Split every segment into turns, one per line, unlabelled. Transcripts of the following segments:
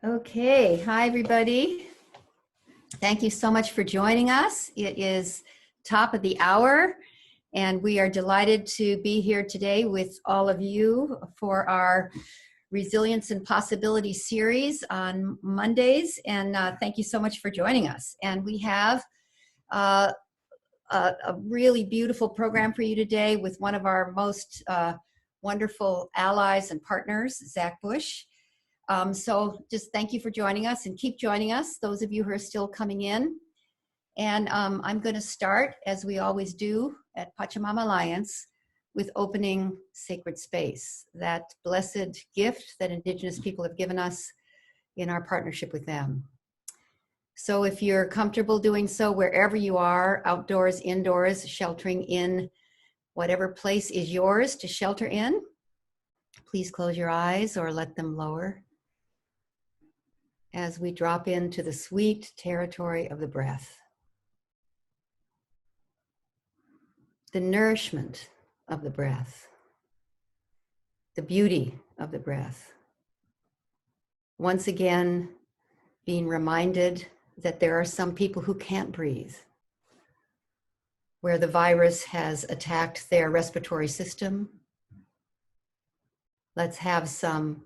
Okay, hi everybody. Thank you so much for joining us. It is top of the hour and we are delighted to be here today with all of you for our Resilience and Possibility series on Mondays. And thank you so much for joining us. And we have a really beautiful program for you today with one of our most wonderful allies and partners, Zach Bush. So just thank you for joining us and keep joining us, those of you who are still coming in. And I'm going to start, as we always do at Pachamama Alliance, with opening sacred space, that blessed gift that Indigenous people have given us in our partnership with them. So if you're comfortable doing so wherever you are, outdoors, indoors, sheltering in whatever place is yours to shelter in, please close your eyes or let them lower as we drop into the sweet territory of the breath, the nourishment of the breath, the beauty of the breath. Once again, being reminded that there are some people who can't breathe, where the virus has attacked their respiratory system. Let's have some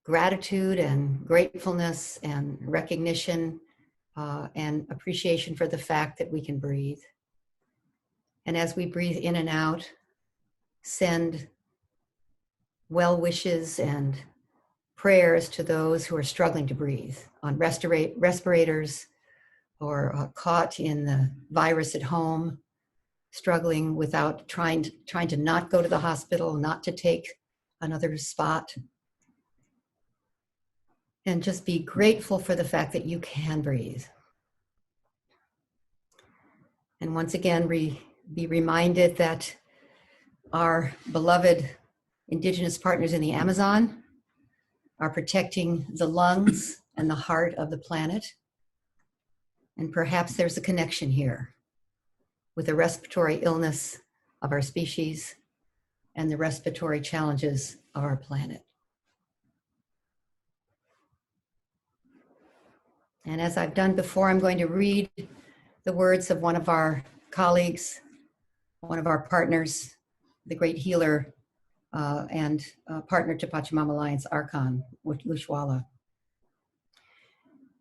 gratitude and gratefulness and recognition and appreciation for the fact that we can breathe. And as we breathe in and out, send well wishes and prayers to those who are struggling to breathe on respirators or caught in the virus at home, struggling without trying to not go to the hospital, not to take another spot. And just be grateful for the fact that you can breathe. And once again, be reminded that our beloved Indigenous partners in the Amazon are protecting the lungs and the heart of the planet. And perhaps there's a connection here with the respiratory illness of our species and the respiratory challenges of our planet. And as I've done before, I'm going to read the words of one of our colleagues, one of our partners, the great healer and partner to Pachamama Alliance, Archon Lushwala.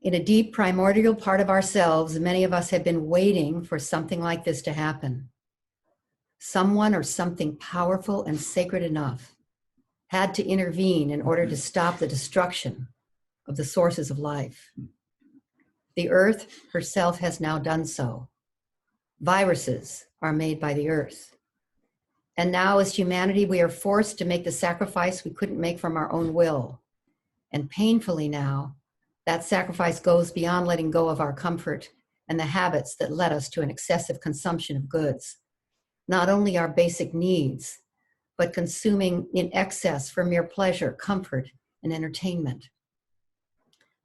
In a deep primordial part of ourselves, many of us have been waiting for something like this to happen. Someone or something powerful and sacred enough had to intervene in order to stop the destruction of the sources of life. The earth herself has now done so. Viruses are made by the earth. And now as humanity, we are forced to make the sacrifice we couldn't make from our own will. And painfully now, that sacrifice goes beyond letting go of our comfort and the habits that led us to an excessive consumption of goods. Not only our basic needs, but consuming in excess for mere pleasure, comfort, and entertainment.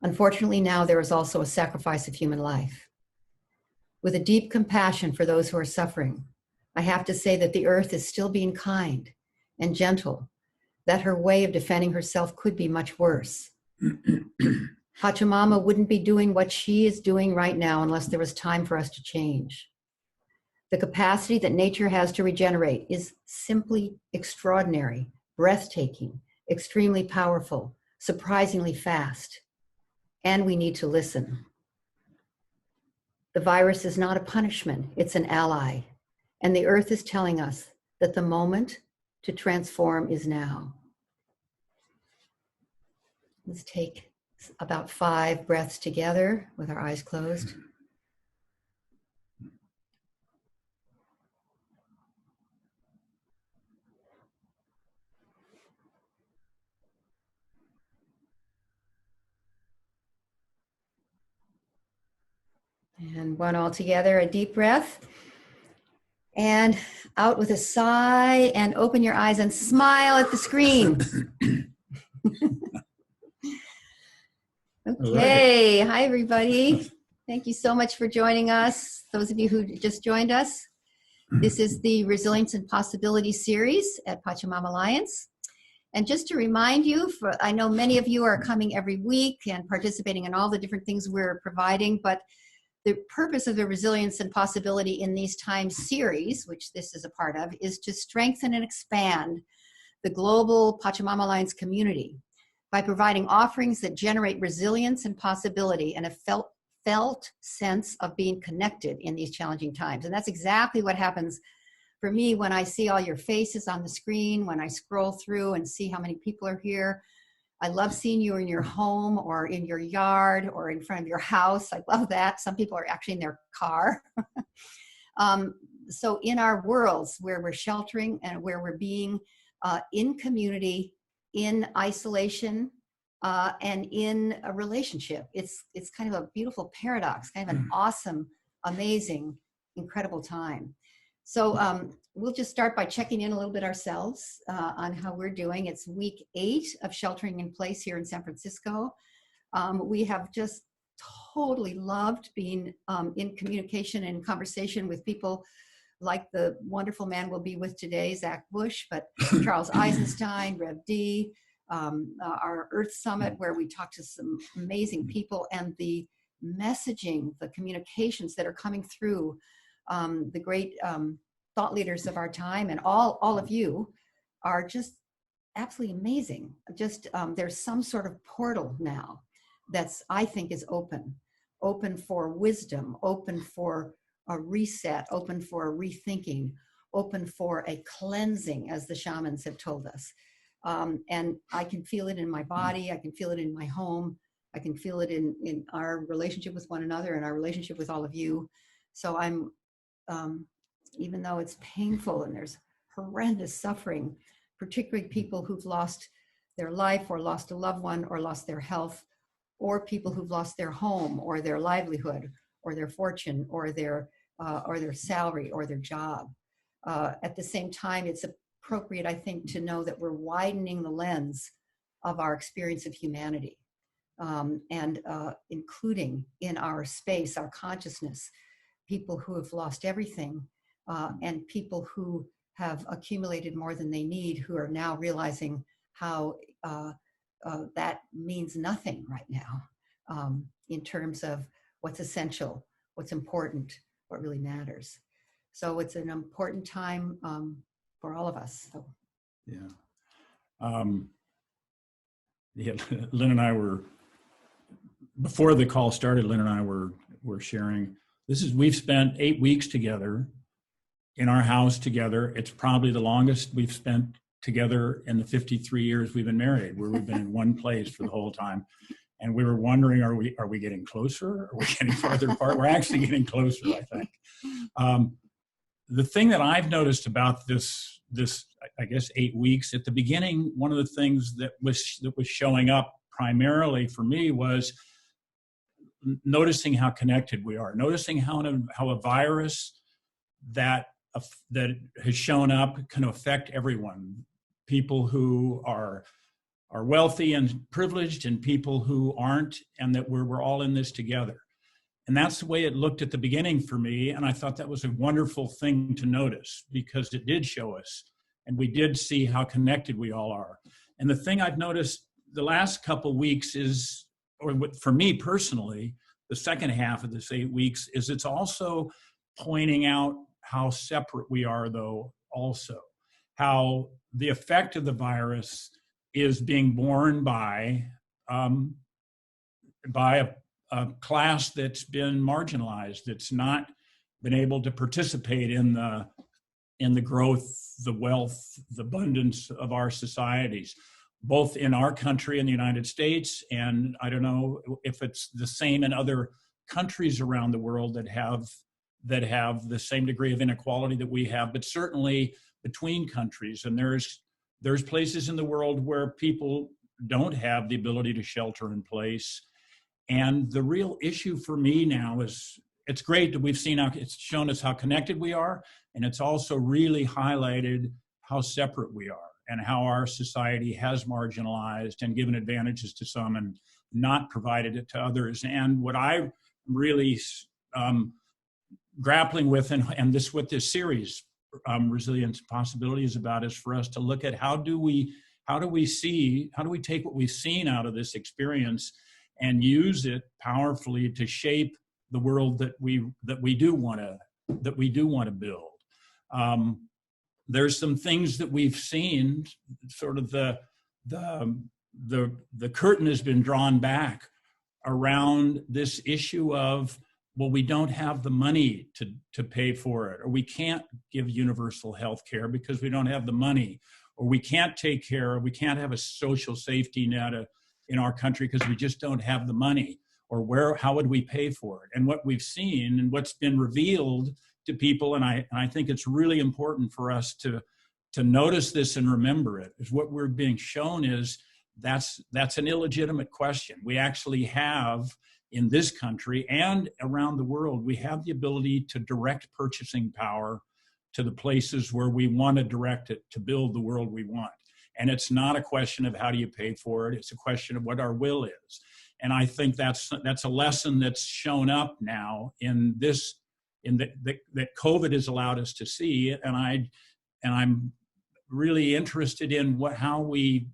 Unfortunately, now there is also a sacrifice of human life. With a deep compassion for those who are suffering, I have to say that the earth is still being kind and gentle, that her way of defending herself could be much worse. Pachamama wouldn't be doing what she is doing right now unless there was time for us to change. The capacity that nature has to regenerate is simply extraordinary, breathtaking, extremely powerful, surprisingly fast. And we need to listen. The virus is not a punishment, it's an ally. And the earth is telling us that the moment to transform is now. Let's take about 5 breaths together with our eyes closed. And one all together, a deep breath. And out with a sigh, and open your eyes and smile at the screen. Okay, hi everybody. Thank you so much for joining us. Those of you who just joined us. This is the Resilience and Possibility series at Pachamama Alliance. And just to remind you, I know many of you are coming every week and participating in all the different things we're providing, but the purpose of the Resilience and Possibility in These Times series, which this is a part of, is to strengthen and expand the global Pachamama Alliance community by providing offerings that generate resilience and possibility and a felt sense of being connected in these challenging times. And that's exactly what happens for me when I see all your faces on the screen, when I scroll through and see how many people are here. I love seeing you in your home or in your yard or in front of your house. I love that. Some people are actually in their car. So in our worlds where we're sheltering and where we're being in community, in isolation, and in a relationship, it's kind of a beautiful paradox, kind of an awesome, amazing, incredible time. So we'll just start by checking in a little bit ourselves on how we're doing. It's week 8 of sheltering in place here in San Francisco. We have just totally loved being in communication and conversation with people like the wonderful man we'll be with today, Zach Bush, but Charles Eisenstein, Rev D, our Earth Summit, where we talk to some amazing people, and the messaging, the communications that are coming through the great thought leaders of our time, and all of you are just absolutely amazing. Just there's some sort of portal now that's, I think, is open for wisdom, open for a reset, open for a rethinking, open for a cleansing, as the shamans have told us. And I can feel it in my body. I can feel it in my home. I can feel it in our relationship with one another and our relationship with all of you. So I'm, even though it's painful and there's horrendous suffering, particularly people who've lost their life or lost a loved one or lost their health, or people who've lost their home or their livelihood or their fortune or their salary or their job. At the same time, it's appropriate, I think, to know that we're widening the lens of our experience of humanity, and including in our space, our consciousness, people who have lost everything, and people who have accumulated more than they need, who are now realizing how that means nothing right now, in terms of what's essential, what's important, what really matters. So it's an important time for all of us. So.
Yeah. Lynn and I were, before the call started, Lynn and I were sharing, we've spent 8 weeks together in our house together. It's probably the longest we've spent together in the 53 years we've been married, where we've been in one place for the whole time. And we were wondering, are we getting closer? Are we getting farther apart? We're actually getting closer, I think. The thing that I've noticed about this, I guess, 8 weeks, at the beginning, one of the things that was showing up primarily for me was noticing how connected we are, noticing how a virus that has shown up can affect everyone, people who are wealthy and privileged and people who aren't, and that we're all in this together. And that's the way it looked at the beginning for me. And I thought that was a wonderful thing to notice, because it did show us, and we did see how connected we all are. And the thing I've noticed the last couple weeks is, or for me personally, the second half of this 8 weeks, is it's also pointing out how separate we are, though, also. How the effect of the virus is being borne by a class that's been marginalized, that's not been able to participate in the growth, the wealth, the abundance of our societies, both in our country in the United States, and I don't know if it's the same in other countries around the world that have the same degree of inequality that we have, but certainly between countries. And there's places in the world where people don't have the ability to shelter in place. And the real issue for me now is, it's great that we've seen how it's shown us how connected we are, and it's also really highlighted how separate we are and how our society has marginalized and given advantages to some and not provided it to others. And what I'm really grappling with, and what this series, Resilience and Possibility, is about, is for us to look at how do we how do we take what we've seen out of this experience and use it powerfully to shape the world that we do want to build. There's some things that we've seen, sort of the curtain has been drawn back around this issue of, well, we don't have the money to pay for it, or we can't give universal health care because we don't have the money, or we can't have a social safety net in our country because we just don't have the money, or how would we pay for it? And what we've seen and what's been revealed to people, and I think it's really important for us to notice this and remember it, is what we're being shown is that's an illegitimate question. We actually have, in this country and around the world, we have the ability to direct purchasing power to the places where we want to direct it to build the world we want. And it's not a question of how do you pay for it, it's a question of what our will is. And I think that's a lesson that's shown up now that COVID has allowed us to see. And I'm really interested in how we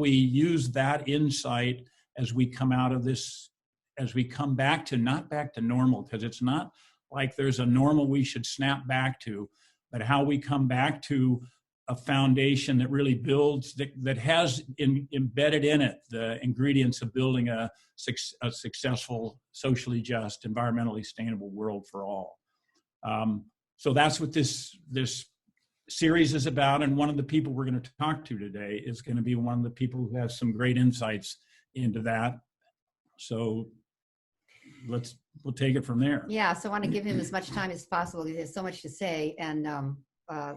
use that insight as we come out of this, as we come not back to normal, because it's not like there's a normal we should snap back to, but how we come back to a foundation that really builds, that has embedded in it the ingredients of building a successful, socially just, environmentally sustainable world for all. So that's what this series is about, and one of the people we're going to talk to today is going to be one of the people who has some great insights into that. So we'll take it from there.
Yeah, so I want to give him as much time as possible. He has so much to say. And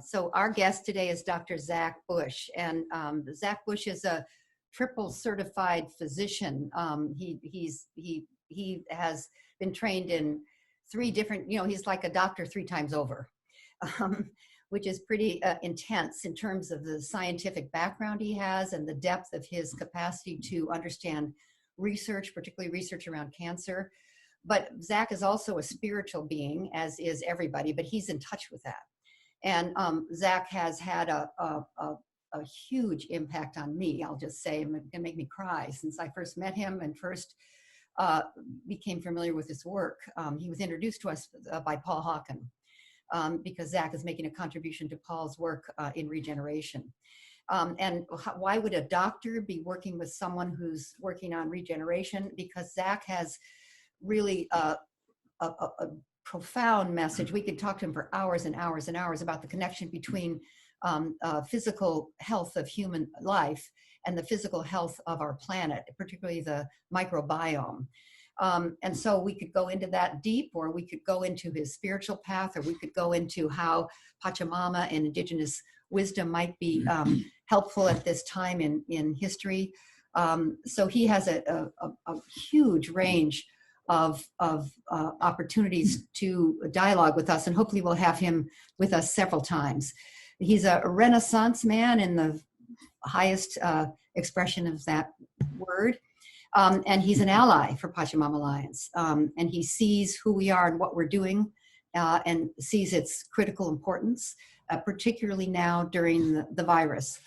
so our guest today is Dr. Zach Bush. And Zach Bush is a triple certified physician. He has been trained in 3 different, he's like a doctor 3 times over, which is pretty intense in terms of the scientific background he has and the depth of his capacity to understand research, particularly research around cancer. But Zach is also a spiritual being, as is everybody, but he's in touch with that. And Zach has had a huge impact on me, I'll just say, and it can make me cry since I first met him and first became familiar with his work. He was introduced to us by Paul Hawken because Zach is making a contribution to Paul's work in regeneration. And why would a doctor be working with someone who's working on regeneration? Because Zach has really a profound message. We could talk to him for hours and hours and hours about the connection between physical health of human life and the physical health of our planet, particularly the microbiome. And so we could go into that deep, or we could go into his spiritual path, or we could go into how Pachamama and indigenous wisdom might be helpful at this time in history. So he has a huge range of opportunities to dialogue with us, and hopefully we'll have him with us several times. He's a Renaissance man in the highest expression of that word. And he's an ally for Pachamama Alliance. And he sees who we are and what we're doing and sees its critical importance, particularly now during the virus.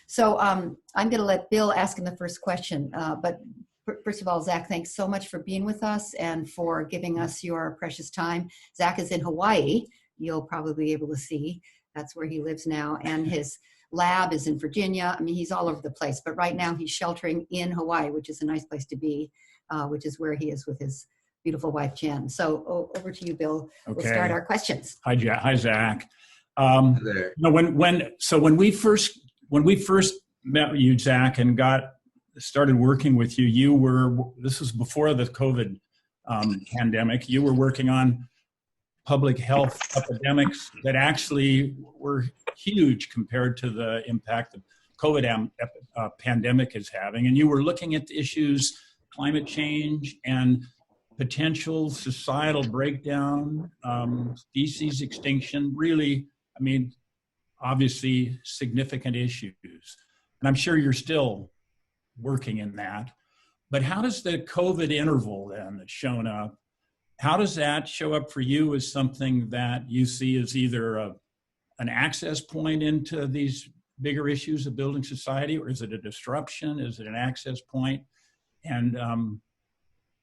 So I'm going to let Bill ask him the first question. But first of all, Zach, thanks so much for being with us and for giving us your precious time. Zach is in Hawaii. You'll probably be able to see. That's where he lives now. And his lab is in Virginia. I mean, he's all over the place. But right now he's sheltering in Hawaii, which is a nice place to be, which is where he is with his beautiful wife, Jen. So over to you, Bill. Okay. We'll start our questions.
Hi, Zach. When we first met you, Zach, and started working with you, this was before the COVID pandemic. You were working on public health epidemics that actually were huge compared to the impact the COVID pandemic is having. And you were looking at the issues, climate change and potential societal breakdown, species extinction, really, I mean, obviously significant issues. And I'm sure you're still working in that. But how does the COVID interval then that's shown up, how does that show up for you as something that you see as either an access point into these bigger issues of building society, or is it a disruption? Is it an access point? And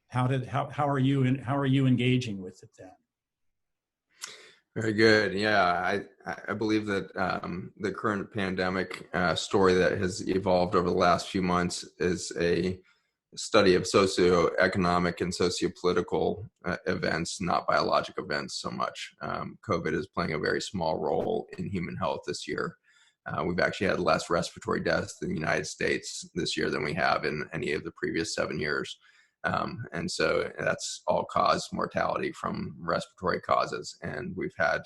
how are you engaging with it then?
Very good. Yeah, I believe that the current pandemic story that has evolved over the last few months is a study of socioeconomic and sociopolitical events, not biologic events so much. COVID is playing a very small role in human health this year. We've actually had less respiratory deaths in the United States this year than we have in any of the previous 7 years. And so that's all cause mortality from respiratory causes. And we've had,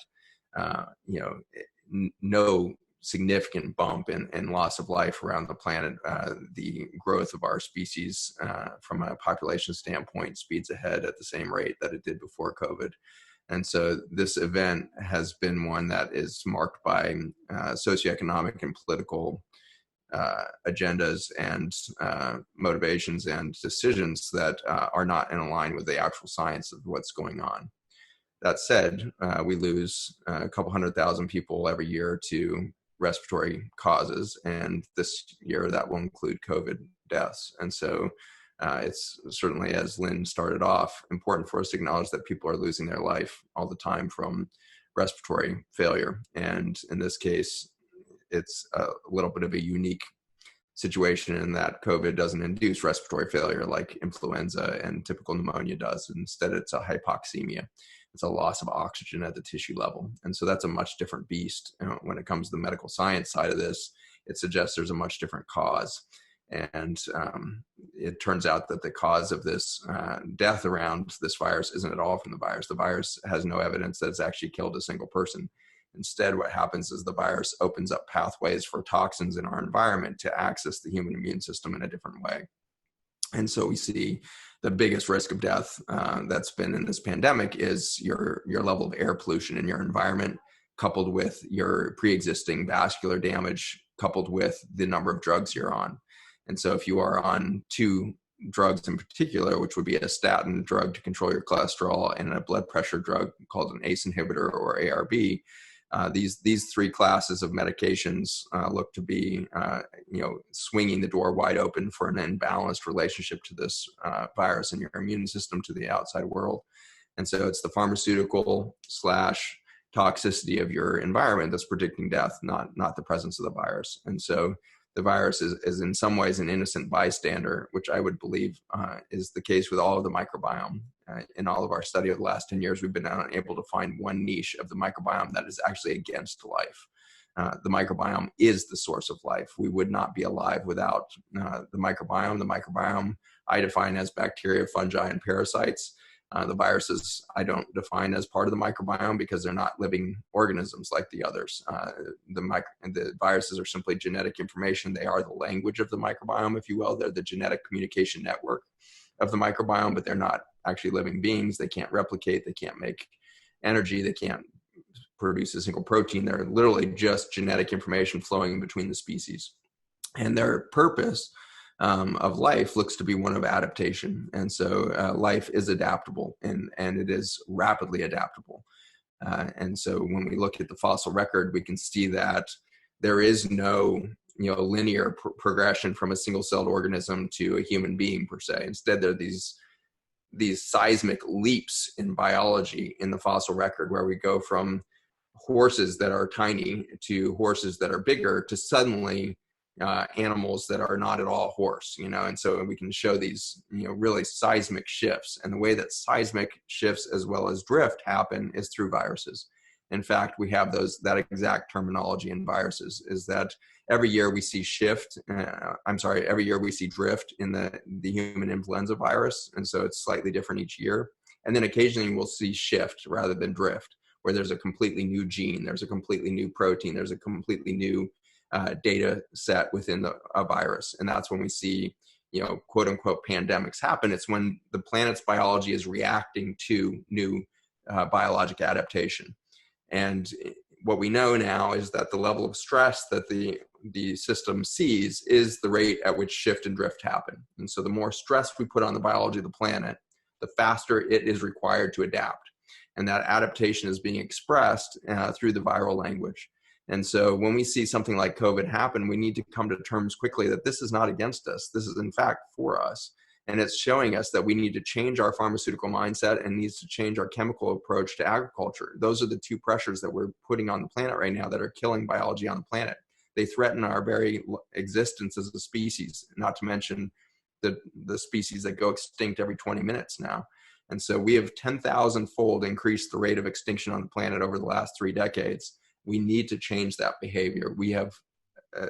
no significant bump in loss of life around the planet. The growth of our species from a population standpoint speeds ahead at the same rate that it did before COVID. And so this event has been one that is marked by socioeconomic and political agendas and motivations and decisions that are not in line with the actual science of what's going on. That said, we lose a couple 100,000 people every year to respiratory causes, and this year that will include COVID deaths. And so it's certainly, as Lynne started off, important for us to acknowledge that people are losing their life all the time from respiratory failure. And in this case, it's a little bit of a unique situation in that COVID doesn't induce respiratory failure like influenza and typical pneumonia does. Instead, it's a hypoxemia. It's a loss of oxygen at the tissue level. And so that's a much different beast. When it comes to the medical science side of this, it suggests there's a much different cause. And it turns out that the cause of this death around this virus isn't at all from the virus. The virus has no evidence that it's actually killed a single person. Instead, what happens is the virus opens up pathways for toxins in our environment to access the human immune system in a different way. And so we see the biggest risk of death that's been in this pandemic is your level of air pollution in your environment, coupled with your pre-existing vascular damage, coupled with the number of drugs you're on. And so if you are on 2 drugs in particular, which would be a statin drug to control your cholesterol and a blood pressure drug called an ACE inhibitor or ARB, these 3 classes of medications look to be, swinging the door wide open for an imbalanced relationship to this virus and your immune system to the outside world. And so it's the pharmaceutical / toxicity of your environment that's predicting death, not the presence of the virus. And so the virus is in some ways an innocent bystander, which I would believe is the case with all of the microbiome. In all of our study of the last 10 years, we've been unable to find one niche of the microbiome that is actually against life. The microbiome is the source of life. We would not be alive without the microbiome. The microbiome I define as bacteria, fungi, and parasites. The viruses I don't define as part of the microbiome because they're not living organisms like the others. The viruses are simply genetic information. They are the language of the microbiome, if you will. They're the genetic communication network of the microbiome, but they're not actually living beings. They can't replicate. They can't make energy. They can't produce a single protein. They're literally just genetic information flowing in between the species. And their purpose of life looks to be one of adaptation. And so life is adaptable and it is rapidly adaptable. And so when we look at the fossil record, we can see that there is no linear progression from a single-celled organism to a human being per se. Instead, there are these seismic leaps in biology in the fossil record where we go from horses that are tiny to horses that are bigger to suddenly animals that are not at all horse, and so we can show these, really seismic shifts. And the way that seismic shifts as well as drift happen is through viruses. In fact, we have that exact terminology in viruses, is that every year we see every year we see drift in the human influenza virus. And so it's slightly different each year. And then occasionally we'll see shift rather than drift, where there's a completely new gene, there's a completely new protein, there's a completely new data set within a virus. And that's when we see, quote unquote, pandemics happen. It's when the planet's biology is reacting to new biologic adaptation. And what we know now is that the level of stress that the system sees is the rate at which shift and drift happen. And so the more stress we put on the biology of the planet, the faster it is required to adapt. And that adaptation is being expressed through the viral language. And so when we see something like COVID happen, we need to come to terms quickly that this is not against us. This is in fact for us. And it's showing us that we need to change our pharmaceutical mindset and needs to change our chemical approach to agriculture. Those are the two pressures that we're putting on the planet right now that are killing biology on the planet. They threaten our very existence as a species, not to mention the species that go extinct every 20 minutes now. And so we have 10,000-fold increased the rate of extinction on the planet over the last 3 decades. We need to change that behavior. We have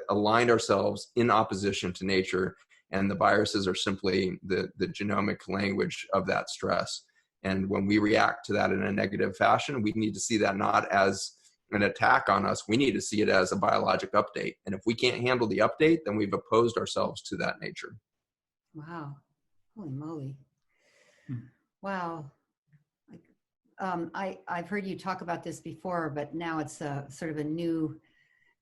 aligned ourselves in opposition to nature, and the viruses are simply the genomic language of that stress. And when we react to that in a negative fashion, we need to see that not as an attack on us. We need to see it as a biologic update. And if we can't handle the update, then we've opposed ourselves to that nature.
Wow. Holy moly. Wow. I've heard you talk about this before, but now it's a sort of a new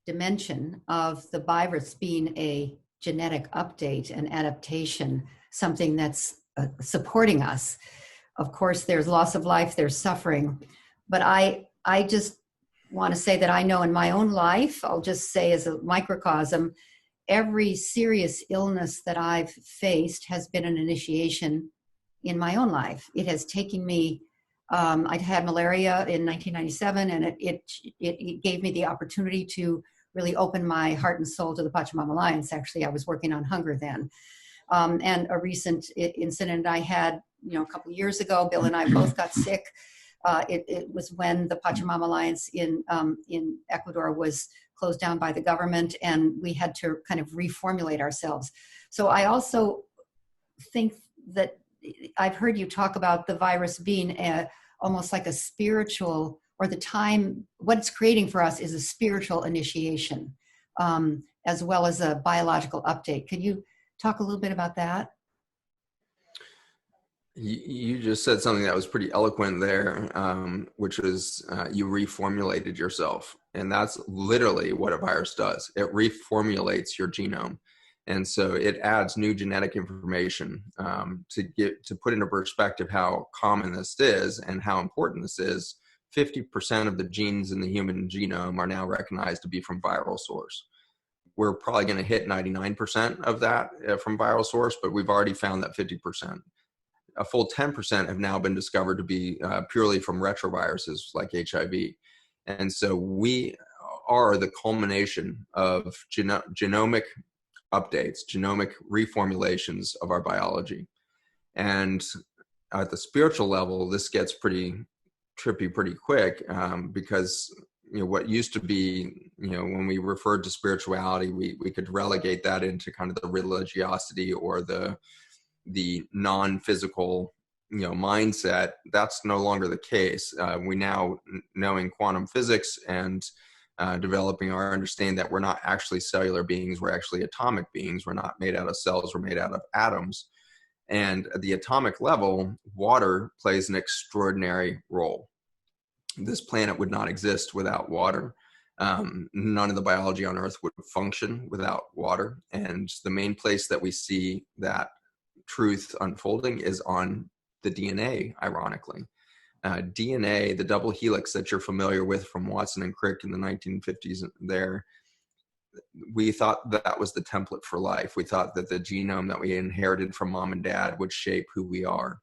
dimension of the virus being a genetic update and adaptation, something that's supporting us. Of course, there's loss of life, there's suffering, but I just want to say that I know in my own life, I'll just say as a microcosm, every serious illness that I've faced has been an initiation in my own life. It has taken me, I'd had malaria in 1997, and it gave me the opportunity to really open my heart and soul to the Pachamama Alliance. Actually, I was working on hunger then. And a recent incident I had, a couple of years ago, Bill and I both got sick. It was when the Pachamama Alliance in Ecuador was closed down by the government, and we had to kind of reformulate ourselves. So I also think that I've heard you talk about the virus being almost like a spiritual, or the time, what it's creating for us is a spiritual initiation, as well as a biological update. Could you talk a little bit about that?
You just said something that was pretty eloquent there, which was you reformulated yourself. And that's literally what a virus does. It reformulates your genome. And so it adds new genetic information to put into perspective how common this is and how important this is. 50% of the genes in the human genome are now recognized to be from viral source. We're probably going to hit 99% of that from viral source, but we've already found that 50%. A full 10% have now been discovered to be purely from retroviruses like HIV. And so we are the culmination of genomic updates, genomic reformulations of our biology. And at the spiritual level, this gets pretty trippy pretty quick, because what used to be, when we referred to spirituality, we could relegate that into kind of the religiosity or the non-physical mindset. That's no longer the case. We now, knowing quantum physics and developing our understanding that we're not actually cellular beings, we're actually atomic beings. We're not made out of cells, we're made out of atoms. And at the atomic level, water plays an extraordinary role. This planet would not exist without water. None of the biology on Earth would function without water. And the main place that we see that truth unfolding is on the DNA, ironically. DNA, the double helix that you're familiar with from Watson and Crick in the 1950s there, we thought that was the template for life. We thought that the genome that we inherited from mom and dad would shape who we are.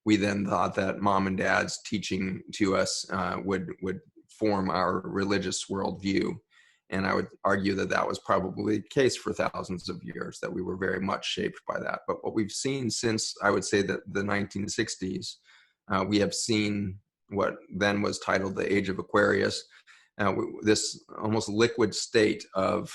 We then thought that mom and dad's teaching to us would form our religious worldview. And I would argue that that was probably the case for thousands of years, that we were very much shaped by that. But what we've seen since, I would say, that the 1960s, we have seen what then was titled the Age of Aquarius. This almost liquid state of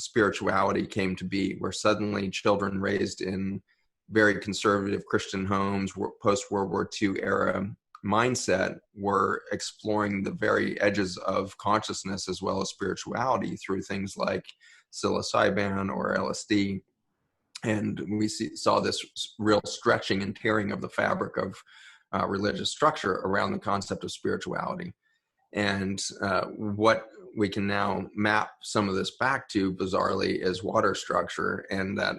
spirituality came to be, where suddenly children raised in very conservative Christian homes, post-World War II era mindset, were exploring the very edges of consciousness as well as spirituality through things like psilocybin or LSD. And we saw this real stretching and tearing of the fabric of religious structure around the concept of spirituality. And what we can now map some of this back to, bizarrely, is water structure, and that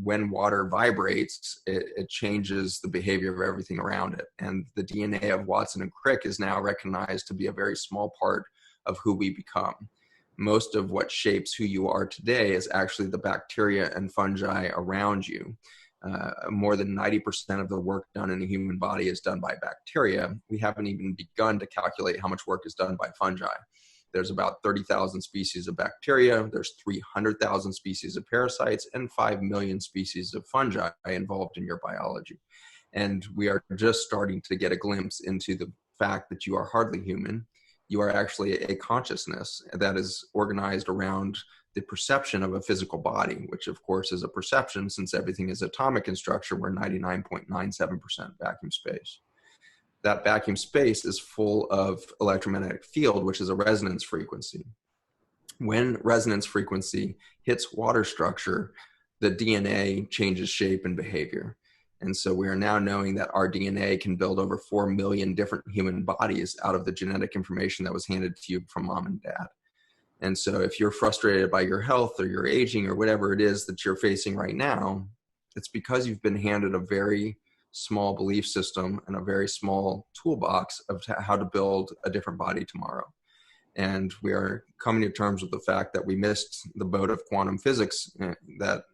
when water vibrates, it changes the behavior of everything around it. And the DNA of Watson and Crick is now recognized to be a very small part of who we become. Most of what shapes who you are today is actually the bacteria and fungi around you. More than 90% of the work done in the human body is done by bacteria. We haven't even begun to calculate how much work is done by fungi. There's about 30,000 species of bacteria, there's 300,000 species of parasites, and 5 million species of fungi involved in your biology. And we are just starting to get a glimpse into the fact that you are hardly human. You are actually a consciousness that is organized around the perception of a physical body, which of course is a perception, since everything is atomic in structure. We're 99.97% vacuum space. That vacuum space is full of electromagnetic field, which is a resonance frequency. When resonance frequency hits water structure, the DNA changes shape and behavior. And so we are now knowing that our DNA can build over 4 million different human bodies out of the genetic information that was handed to you from mom and dad. And so if you're frustrated by your health or your aging or whatever it is that you're facing right now, it's because you've been handed a very small belief system and a very small toolbox of how to build a different body tomorrow. And we are coming to terms with the fact that we missed the boat of quantum physics that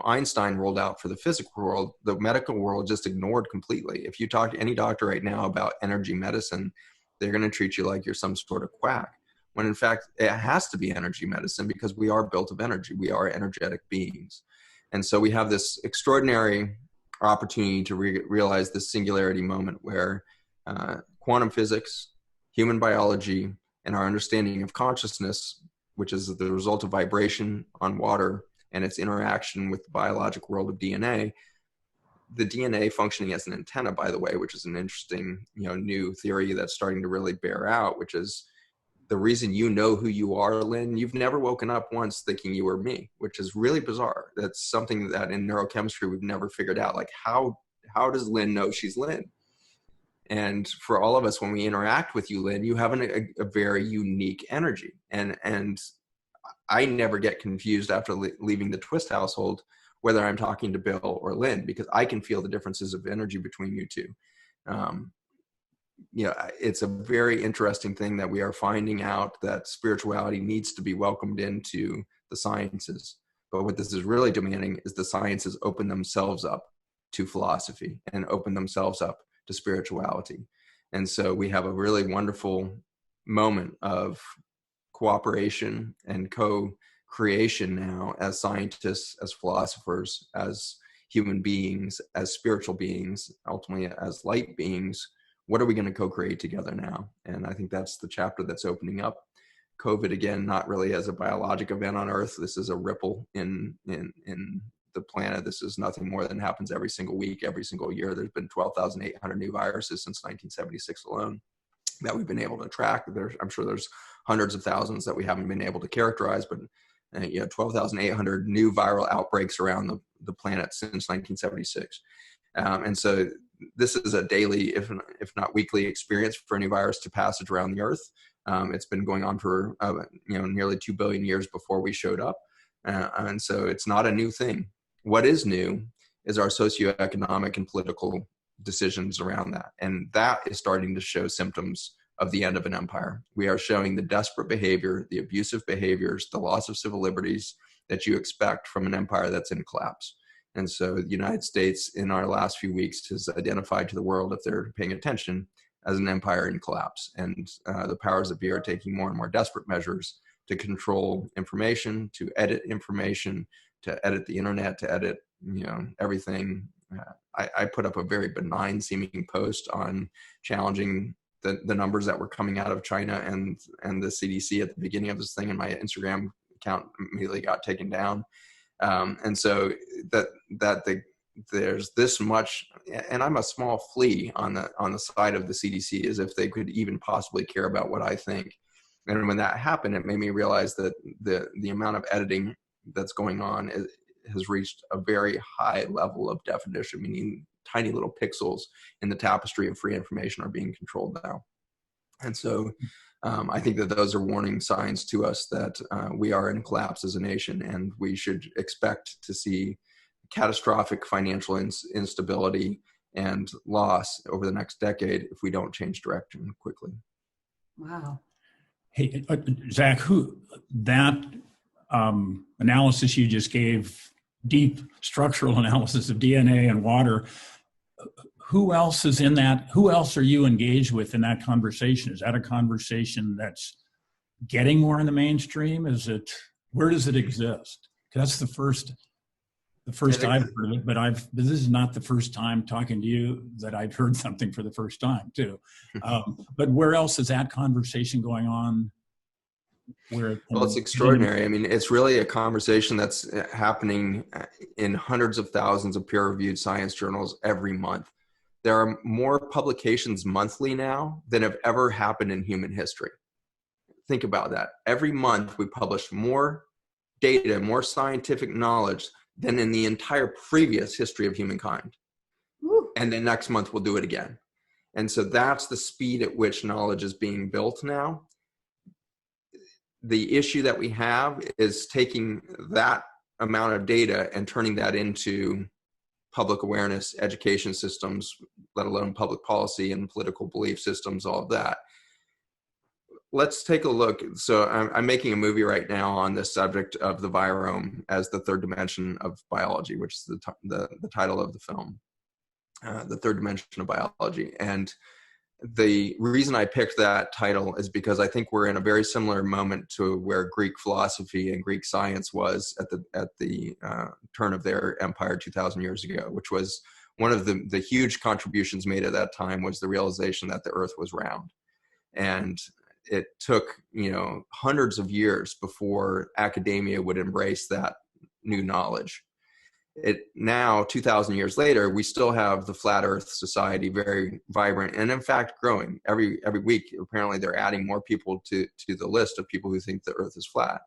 Einstein rolled out for the physical world. The medical world just ignored completely. If you talk to any doctor right now about energy medicine, they're going to treat you like you're some sort of quack, when in fact it has to be energy medicine, because we are built of energy. We are energetic beings. And so we have this extraordinary opportunity to realize this singularity moment where quantum physics, human biology, and our understanding of consciousness, which is the result of vibration on water and its interaction with the biologic world of DNA, the DNA functioning as an antenna, by the way, which is an interesting, new theory that's starting to really bear out, which is the reason you know who you are, Lynne. You've never woken up once thinking you were me, which is really bizarre. That's something that in neurochemistry we've never figured out. Like, how does Lynne know she's Lynne? And for all of us, when we interact with you, Lynne, you have a very unique energy. And I never get confused after leaving the Twist household whether I'm talking to Bill or Lynne, because I can feel the differences of energy between you two. It's a very interesting thing that we are finding out, that spirituality needs to be welcomed into the sciences. But what this is really demanding is the sciences open themselves up to philosophy and open themselves up to spirituality. And so we have a really wonderful moment of cooperation and co-creation now as scientists, as philosophers, as human beings, as spiritual beings, ultimately as light beings. What are we going to co-create together now? And I think that's the chapter that's opening up. COVID, again, not really as a biologic event on Earth. This is a ripple in the planet. This is nothing more than happens every single week, every single year. There's been 12,800 new viruses since 1976 alone that we've been able to track. I'm sure there's hundreds of thousands that we haven't been able to characterize, but 12,800 new viral outbreaks around the planet since 1976. And so this is a daily, if not weekly, experience for a new virus to passage around the Earth. It's been going on for nearly 2 billion years before we showed up. And so it's not a new thing. What is new is our socioeconomic and political decisions around that. And that is starting to show symptoms of the end of an empire. We are showing the desperate behavior, the abusive behaviors, the loss of civil liberties that you expect from an empire that's in collapse. And so the United States in our last few weeks has identified to the world, if they're paying attention, as an empire in collapse. And the powers that be are taking more and more desperate measures to control information, to edit information, to edit the internet, to edit everything. I put up a very benign seeming post on challenging the numbers that were coming out of China and the CDC at the beginning of this thing, and my Instagram account immediately got taken down. And so there's this much, and I'm a small flea on the side of the CDC, as if they could even possibly care about what I think. And when that happened, it made me realize that the amount of editing that's going on has reached a very high level of definition, meaning tiny little pixels in the tapestry of free information are being controlled now. And so I think that those are warning signs to us that we are in collapse as a nation, and we should expect to see catastrophic financial instability and loss over the next decade if we don't change direction quickly.
Wow.
Hey, Zach, that analysis you just gave, deep structural analysis of DNA and water, who else is in that? Who else are you engaged with in that conversation? Is that a conversation that's getting more in the mainstream? Where does it exist? That's the first I've heard of it, but this is not the first time talking to you that I've heard something for the first time too. But where else is that conversation going on?
Well, it's extraordinary. I mean, it's really a conversation that's happening in hundreds of thousands of peer-reviewed science journals every month. There are more publications monthly now than have ever happened in human history. Think about that. Every month we publish more data, more scientific knowledge than in the entire previous history of humankind.
Woo.
And then next month we'll do it again. And so that's the speed at which knowledge is being built now. The issue that we have is taking that amount of data and turning that into public awareness, education systems, let alone public policy and political belief systems, all of that. Let's take a look. So I'm making a movie right now on the subject of the virome as the third dimension of biology, which is the title of the film, the third dimension of biology. And the reason I picked that title is because I think we're in a very similar moment to where Greek philosophy and Greek science was at the turn of their empire 2,000 years ago, which was one of the huge contributions made at that time was the realization that the earth was round. And it took, hundreds of years before academia would embrace that new knowledge. Now, 2,000 years later, we still have the Flat Earth Society, very vibrant and in fact growing every week. Apparently, they're adding more people to the list of people who think the Earth is flat.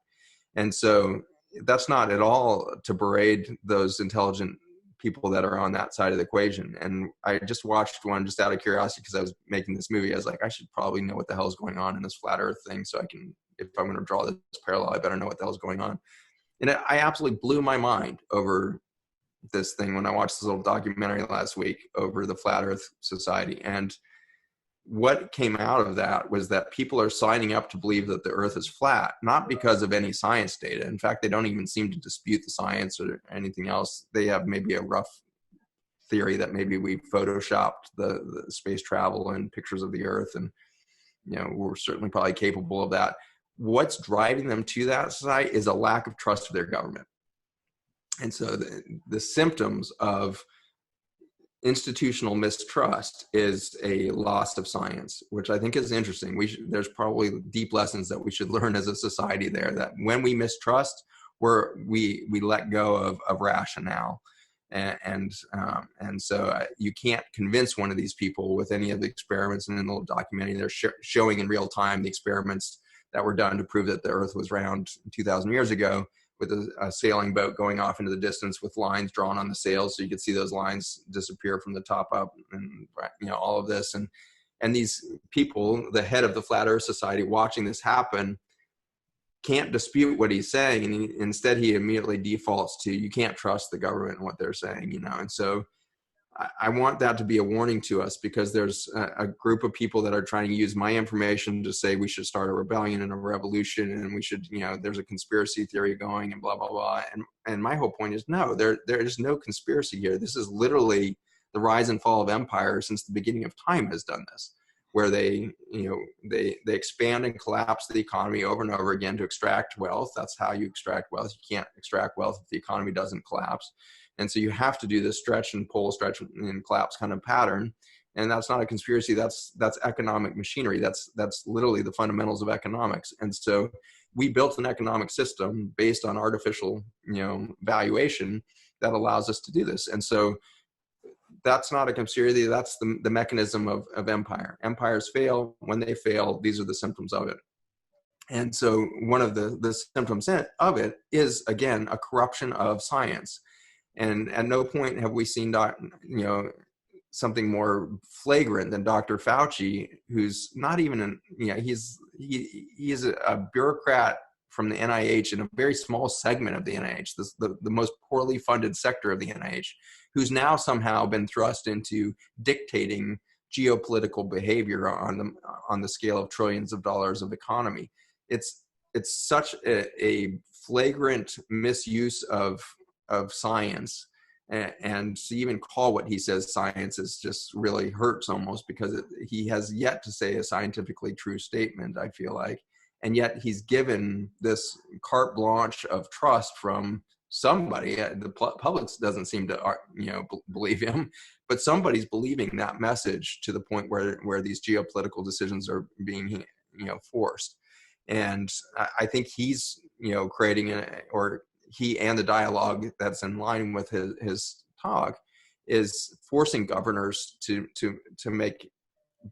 And so that's not at all to berate those intelligent people that are on that side of the equation. And I just watched one just out of curiosity because I was making this movie. I was like, I should probably know what the hell is going on in this flat Earth thing, so I can, if I'm going to draw this parallel, I better know what the hell is going on. And I absolutely blew my mind over this thing when I watched this little documentary last week over the Flat Earth Society. And what came out of that was that people are signing up to believe that the earth is flat, not because of any science data. In fact, they don't even seem to dispute the science or anything else. They have maybe a rough theory that maybe we photoshopped the space travel and pictures of the earth. And, we're certainly probably capable of that. What's driving them to that side is a lack of trust of their government. And so the symptoms of institutional mistrust is a loss of science, which I think is interesting. There's probably deep lessons that we should learn as a society there, that when we mistrust, we let go of rationale. And so you can't convince one of these people with any of the experiments. And in the little documentary, they're showing in real time the experiments that were done to prove that the earth was round 2,000 years ago, with a sailing boat going off into the distance with lines drawn on the sails, so you could see those lines disappear from the top up, and all of this. And these people, the head of the Flat Earth Society, watching this happen, can't dispute what he's saying, and instead he immediately defaults to, you can't trust the government and what they're saying, And so I want that to be a warning to us, because there's a group of people that are trying to use my information to say we should start a rebellion and a revolution, and we should, there's a conspiracy theory going and blah, blah, blah. And my whole point is, no, there is no conspiracy here. This is literally the rise and fall of empire since the beginning of time has done this, where they expand and collapse the economy over and over again to extract wealth. That's how you extract wealth. You can't extract wealth if the economy doesn't collapse. And so you have to do this stretch and pull, stretch and collapse kind of pattern. And that's not a conspiracy. That's economic machinery. That's literally the fundamentals of economics. And so we built an economic system based on artificial, valuation that allows us to do this. And so that's not a conspiracy. That's the mechanism of empire. Empires fail. When they fail, these are the symptoms of it. And so one of the symptoms of it is, again, a corruption of science. And at no point have we seen, something more flagrant than Dr. Fauci, who's not even he's a bureaucrat from the NIH in a very small segment of the NIH, the most poorly funded sector of the NIH, who's now somehow been thrust into dictating geopolitical behavior on the scale of trillions of dollars of economy. It's such a flagrant misuse of science, and to even call what he says science is just really hurts almost, because he has yet to say a scientifically true statement, I feel like. And yet he's given this carte blanche of trust from somebody. The public doesn't seem to believe him, but somebody's believing that message to the point where these geopolitical decisions are being forced. And I think he's creating he and the dialogue that's in line with his talk is forcing governors to make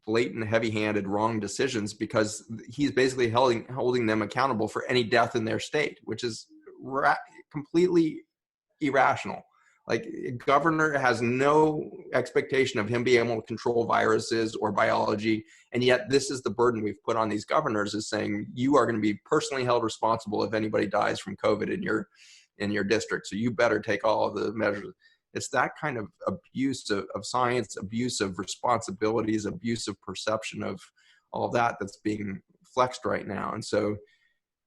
blatant, heavy-handed, wrong decisions, because he's basically holding them accountable for any death in their state, which is completely irrational. Like, a governor has no expectation of him being able to control viruses or biology, and yet this is the burden we've put on these governors, is saying you are going to be personally held responsible if anybody dies from COVID in your district, so you better take all of the measures. It's that kind of abuse of science, abuse of responsibilities, abuse of perception of all that that's being flexed right now. And so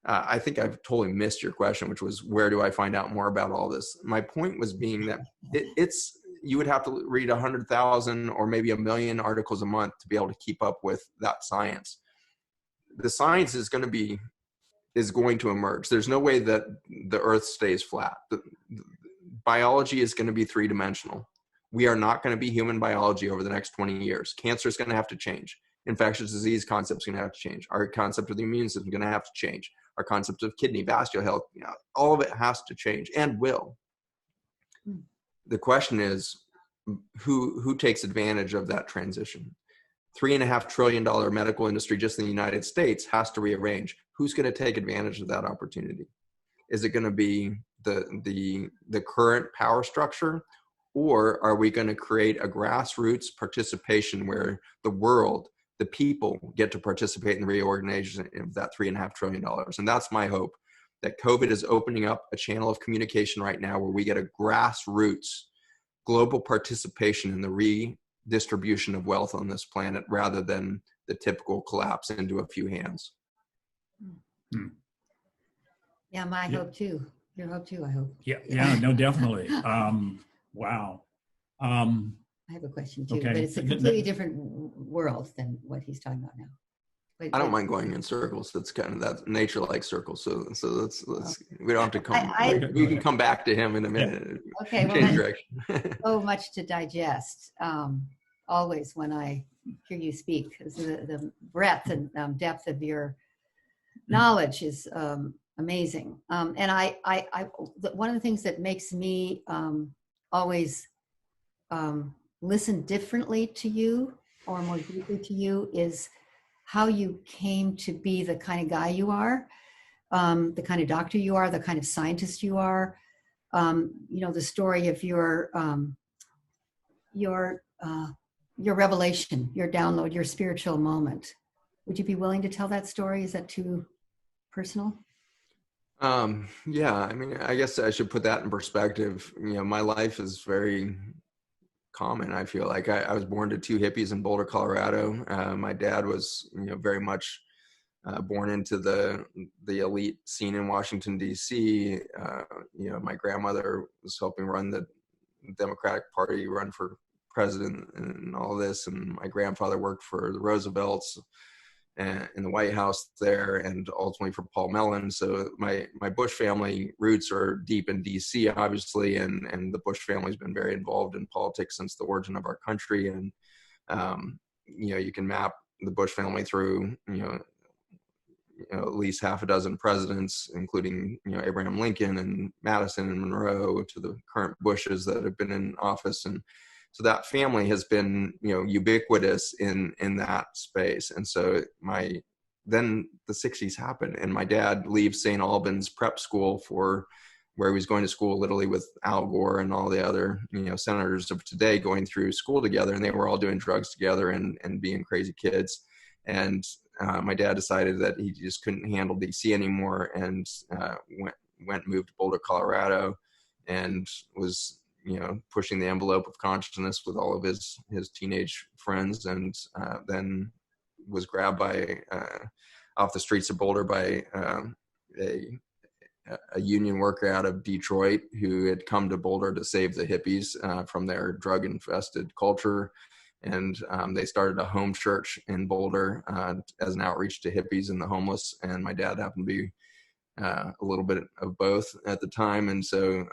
I think I've totally missed your question, which was, where do I find out more about all this? My point was being that you would have to read 100,000 or maybe 1 million articles a month to be able to keep up with that science. The science is going to emerge. There's no way that the earth stays flat. Biology is going to be three-dimensional. We are not going to be human biology over the next 20 years. Cancer is going to have to change. Infectious disease concept is going to have to change. Our concept of the immune system is going to have to change. Our concept of kidney, vascular health, all of it has to change, and will. The question is, who takes advantage of that transition? $3.5 trillion medical industry just in the United States has to rearrange. Who's going to take advantage of that opportunity? Is it going to be the current power structure, or are we going to create a grassroots participation where the world, the people, get to participate in the reorganization of that $3.5 trillion? And that's my hope, that COVID is opening up a channel of communication right now where we get a grassroots global participation in the redistribution of wealth on this planet, rather than the typical collapse into a few hands.
Yeah, my hope too. Your hope too, I hope.
Yeah, no, definitely. Wow.
I have a question too,
okay.
but it's a completely different world than what he's talking about now.
I don't mind going in circles. That's kind of that nature-like circle. So let's we don't have to come. We can come back to him in a minute.
Okay,
Change direction.
So much to digest. Always when I hear you speak, because the breadth and depth of your knowledge is amazing. And one of the things that makes me always listen differently to you, or more deeply to you, is how you came to be the kind of guy you are, the kind of doctor you are, the kind of scientist you are. The story of your revelation, your download, your spiritual moment. Would you be willing to tell that story? Is that too personal?
Yeah, I mean, I guess I should put that in perspective. My life is very common. I feel like I was born to two hippies in Boulder, Colorado. My dad was, very much born into the elite scene in Washington, D.C. My grandmother was helping run the Democratic Party, run for president and all this. And my grandfather worked for the Roosevelts in the White House there, and ultimately for Paul Mellon. So my Bush family roots are deep in DC, obviously, and the Bush family's been very involved in politics since the origin of our country. And you can map the Bush family through at least half a dozen presidents, including Abraham Lincoln and Madison and Monroe, to the current Bushes that have been in office. And so that family has been, ubiquitous in that space. And so then the 60s happened, and my dad leaves St. Albans prep school for where he was going to school literally with Al Gore and all the other, senators of today going through school together, and they were all doing drugs together and being crazy kids. And my dad decided that he just couldn't handle DC anymore, and moved to Boulder, Colorado, and was pushing the envelope of consciousness with all of his teenage friends, and then was grabbed by off the streets of Boulder by a union worker out of Detroit who had come to Boulder to save the hippies from their drug-infested culture. And they started a home church in Boulder as an outreach to hippies and the homeless. And my dad happened to be a little bit of both at the time. And so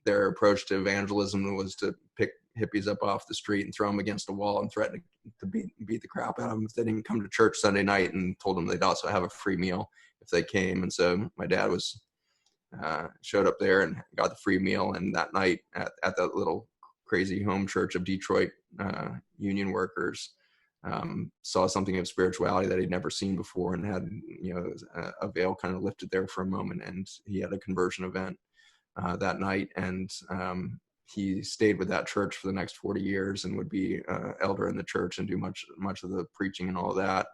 their approach to evangelism was to pick hippies up off the street and throw them against a wall and threaten to beat the crap out of them if they didn't come to church Sunday night, and told them they'd also have a free meal if they came. And so my dad showed up there and got the free meal. And that night at that little crazy home church of Detroit union workers, saw something of spirituality that he'd never seen before, and had a veil kind of lifted there for a moment. And he had a conversion event that night, and he stayed with that church for the next 40 years and would be elder in the church and do much of the preaching and all of that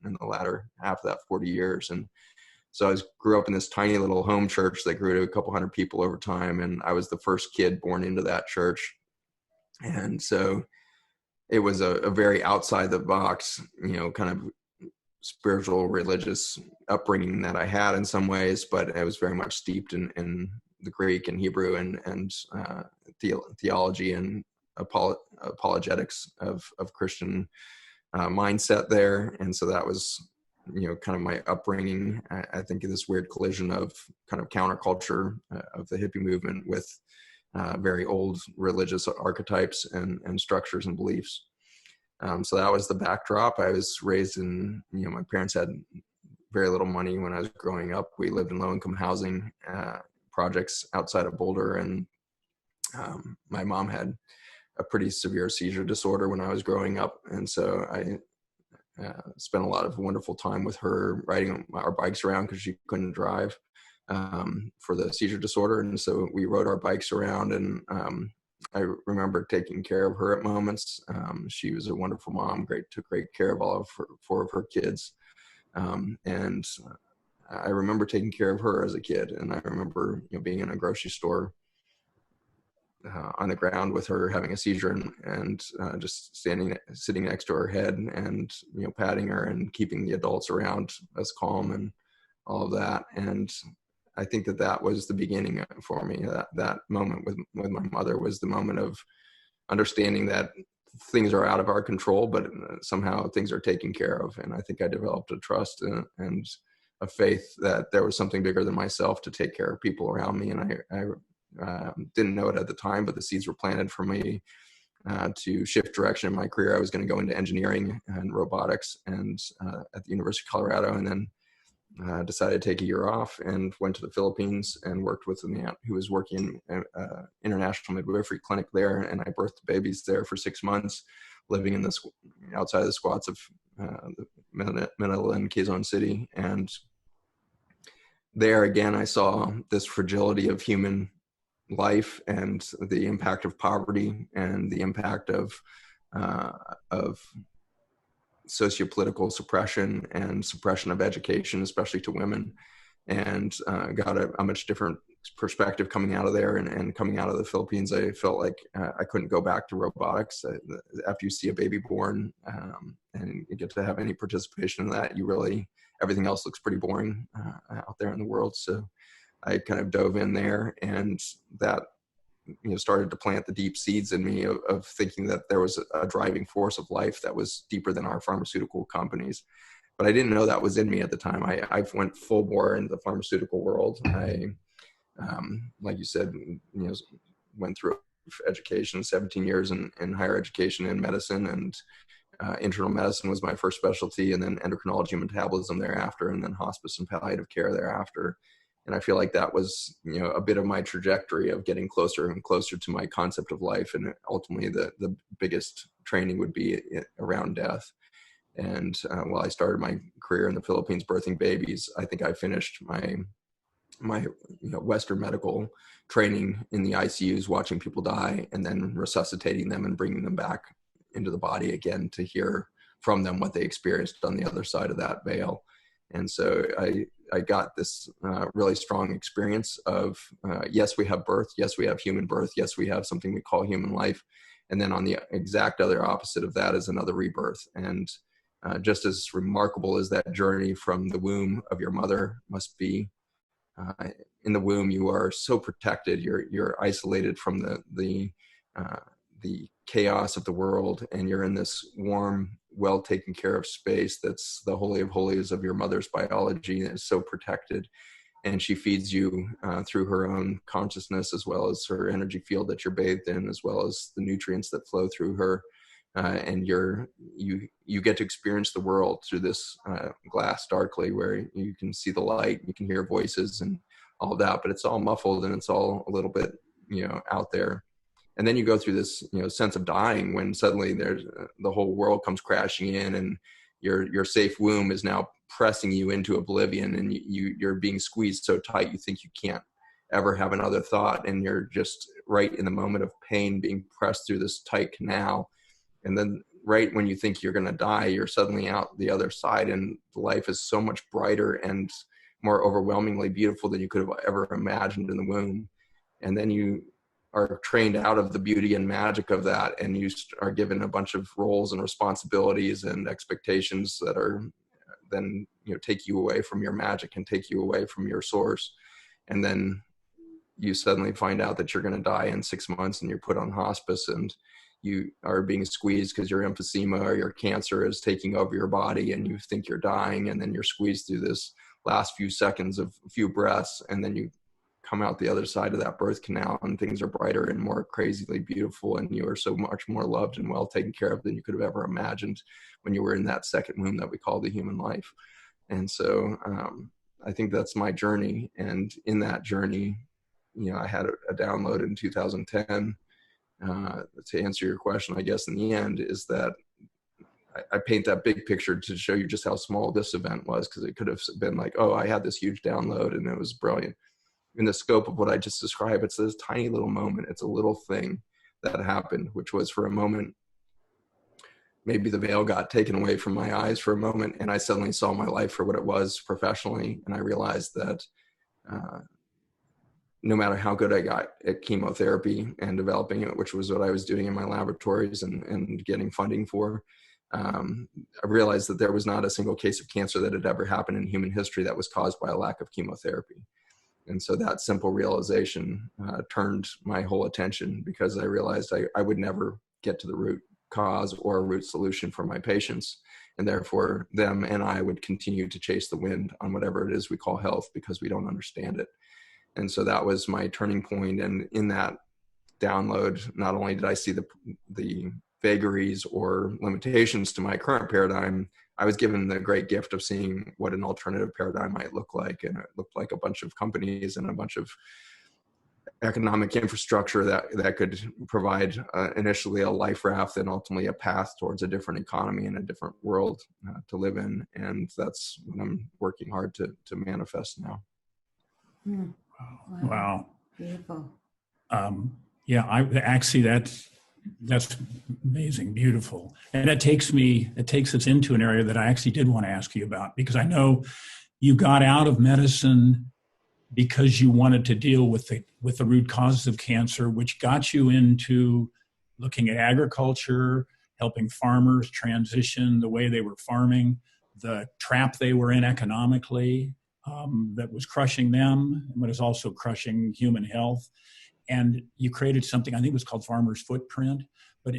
in the latter half of that 40 years. And so I grew up in this tiny little home church that grew to a couple hundred people over time, and I was the first kid born into that church. And so it was a very outside the box, kind of spiritual, religious upbringing that I had in some ways, but it was very much steeped in the Greek and Hebrew and theology and apologetics of Christian mindset there. And so that was, kind of my upbringing. I think of this weird collision of kind of counterculture of the hippie movement with very old religious archetypes and structures and beliefs. So that was the backdrop. I was raised in, my parents had very little money when I was growing up. We lived in low-income housing projects outside of Boulder, and my mom had a pretty severe seizure disorder when I was growing up. And so I spent a lot of wonderful time with her riding our bikes around because she couldn't drive for the seizure disorder. And so we rode our bikes around, and I remember taking care of her at moments. She was a wonderful mom, took great care of all of four of her kids. And I remember taking care of her as a kid. And I remember, being in a grocery store on the ground with her having a seizure, and just sitting next to her head and, patting her and keeping the adults around us calm and all of that. And I think that was the beginning for me. That moment with my mother was the moment of understanding that things are out of our control, but somehow things are taken care of. And I think I developed a trust and a faith that there was something bigger than myself to take care of people around me. And I didn't know it at the time, but the seeds were planted for me to shift direction in my career. I was going to go into engineering and robotics and at the University of Colorado, and then decided to take a year off and went to the Philippines and worked with an aunt who was working in international midwifery clinic there. And I birthed babies there for 6 months, living in outside the squats of Manila and Quezon City. And there again, I saw this fragility of human life and the impact of poverty and the impact of sociopolitical suppression and suppression of education, especially to women, and got a much different perspective coming out of there. And coming out of the Philippines, I felt like I couldn't go back to robotics. After you see a baby born and you get to have any participation in that, everything else looks pretty boring out there in the world. So I kind of dove in there, and that started to plant the deep seeds in me of thinking that there was a driving force of life that was deeper than our pharmaceutical companies. But I didn't know that was in me at the time. I went full bore into the pharmaceutical world. I, like you said, went through education, 17 years in higher education in medicine, and internal medicine was my first specialty, and then endocrinology and metabolism thereafter, and then hospice and palliative care thereafter. And I feel like that was, a bit of my trajectory of getting closer and closer to my concept of life. And ultimately the biggest training would be around death. And while I started my career in the Philippines birthing babies, I think I finished my Western medical training in the ICUs, watching people die and then resuscitating them and bringing them back into the body again to hear from them what they experienced on the other side of that veil. And so I got this really strong experience of, yes, we have birth. Yes, we have human birth. Yes, we have something we call human life. And then on the exact other opposite of that is another rebirth. And just as remarkable as that journey from the womb of your mother must be, in the womb, you are so protected. You're isolated from the chaos of the world, and you're in this warm, well taken care of space that's the holy of holies of your mother's biology, and is so protected. And she feeds you through her own consciousness, as well as her energy field that you're bathed in, as well as the nutrients that flow through her. And you get to experience the world through this glass darkly, where you can see the light, you can hear voices and all that, but it's all muffled and it's all a little bit, out there. And then you go through this, sense of dying, when suddenly there's the whole world comes crashing in, and your safe womb is now pressing you into oblivion, and you're being squeezed so tight you think you can't ever have another thought, and you're just right in the moment of pain, being pressed through this tight canal. And then right when you think you're going to die, you're suddenly out the other side, and life is so much brighter and more overwhelmingly beautiful than you could have ever imagined in the womb. And then you are trained out of the beauty and magic of that, and you are given a bunch of roles and responsibilities and expectations that are then, take you away from your magic and take you away from your source. And then you suddenly find out that you're going to die in 6 months, and you're put on hospice, and you are being squeezed because your emphysema or your cancer is taking over your body, and you think you're dying, and then you're squeezed through this last few seconds of a few breaths, and then you come out the other side of that birth canal, and things are brighter and more crazily beautiful, and you are so much more loved and well taken care of than you could have ever imagined when you were in that second womb that we call the human life. And so I think that's my journey. And in that journey, I had a download in 2010. To answer your question, I guess in the end, is that I paint that big picture to show you just how small this event was, because it could have been like, oh, I had this huge download and it was brilliant. In the scope of what I just described, it's this tiny little moment. It's a little thing that happened, which was for a moment, maybe the veil got taken away from my eyes for a moment, and I suddenly saw my life for what it was professionally. And I realized that no matter how good I got at chemotherapy and developing it, which was what I was doing in my laboratories and getting funding for, I realized that there was not a single case of cancer that had ever happened in human history that was caused by a lack of chemotherapy. And so that simple realization turned my whole attention, because I realized I would never get to the root cause or a root solution for my patients. And therefore, them and I would continue to chase the wind on whatever it is we call health, because we don't understand it. And so that was my turning point. And in that download, not only did I see the vagaries or limitations to my current paradigm, I was given the great gift of seeing what an alternative paradigm might look like. And it looked like a bunch of companies and a bunch of economic infrastructure that could provide initially a life raft and ultimately a path towards a different economy and a different world to live in. And that's what I'm working hard to manifest now.
Mm.
Wow.
Beautiful.
Yeah, actually that's amazing, beautiful. And it takes us into an area that I actually did want to ask you about, because I know you got out of medicine because you wanted to deal with the root causes of cancer, which got you into looking at agriculture, helping farmers transition the way they were farming, the trap they were in economically, that was crushing them, but is also crushing human health. And you created something, I think it was called Farmer's Footprint. But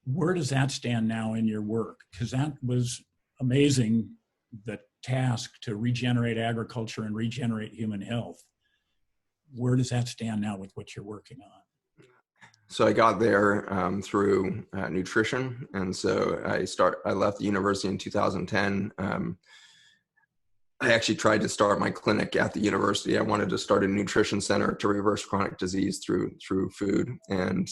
where does that stand now in your work? Because that was amazing, the task to regenerate agriculture and regenerate human health. Where does that stand now with what you're working on?
So I got there through nutrition. And so I left the university in 2010. I actually tried to start my clinic at the university. I wanted to start a nutrition center to reverse chronic disease through food. And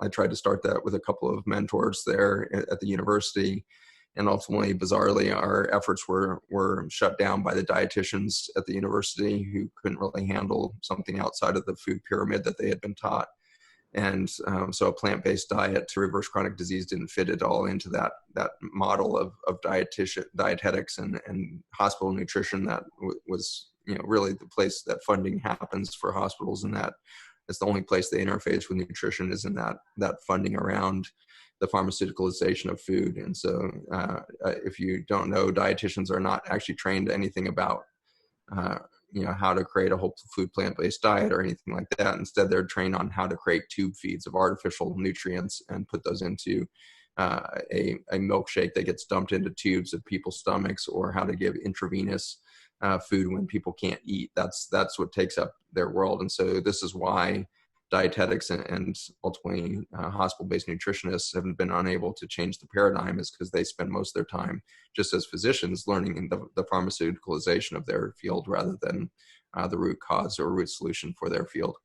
I tried to start that with a couple of mentors there at the university. And ultimately, bizarrely, our efforts were shut down by the dietitians at the university, who couldn't really handle something outside of the food pyramid that they had been taught. And so a plant-based diet to reverse chronic disease didn't fit at all into that model of dietetics and hospital nutrition that was, really the place that funding happens for hospitals, and that it's the only place they interface with nutrition is in that funding around the pharmaceuticalization of food. And so if you don't know, dietitians are not actually trained anything about how to create a whole food plant-based diet or anything like that. Instead, they're trained on how to create tube feeds of artificial nutrients and put those into a milkshake that gets dumped into tubes of people's stomachs, or how to give intravenous food when people can't eat. That's what takes up their world. And so this is why dietetics and ultimately hospital-based nutritionists have been unable to change the paradigm, is because they spend most of their time just as physicians learning the pharmaceuticalization of their field rather than the root cause or root solution for their field.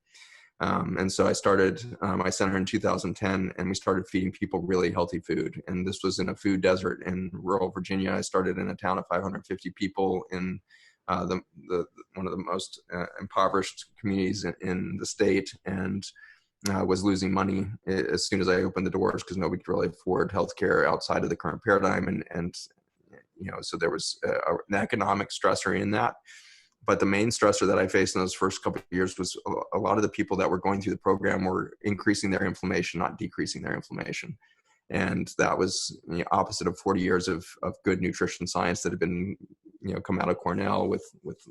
And so I started my center in 2010, and we started feeding people really healthy food. And this was in a food desert in rural Virginia. I started in a town of 550 people in one of the most impoverished communities in the state, and was losing money as soon as I opened the doors, because nobody could really afford healthcare outside of the current paradigm. And so there was an economic stressor in that. But the main stressor that I faced in those first couple of years was a lot of the people that were going through the program were increasing their inflammation, not decreasing their inflammation. And that was the opposite of 40 years of good nutrition science that had been, come out of Cornell with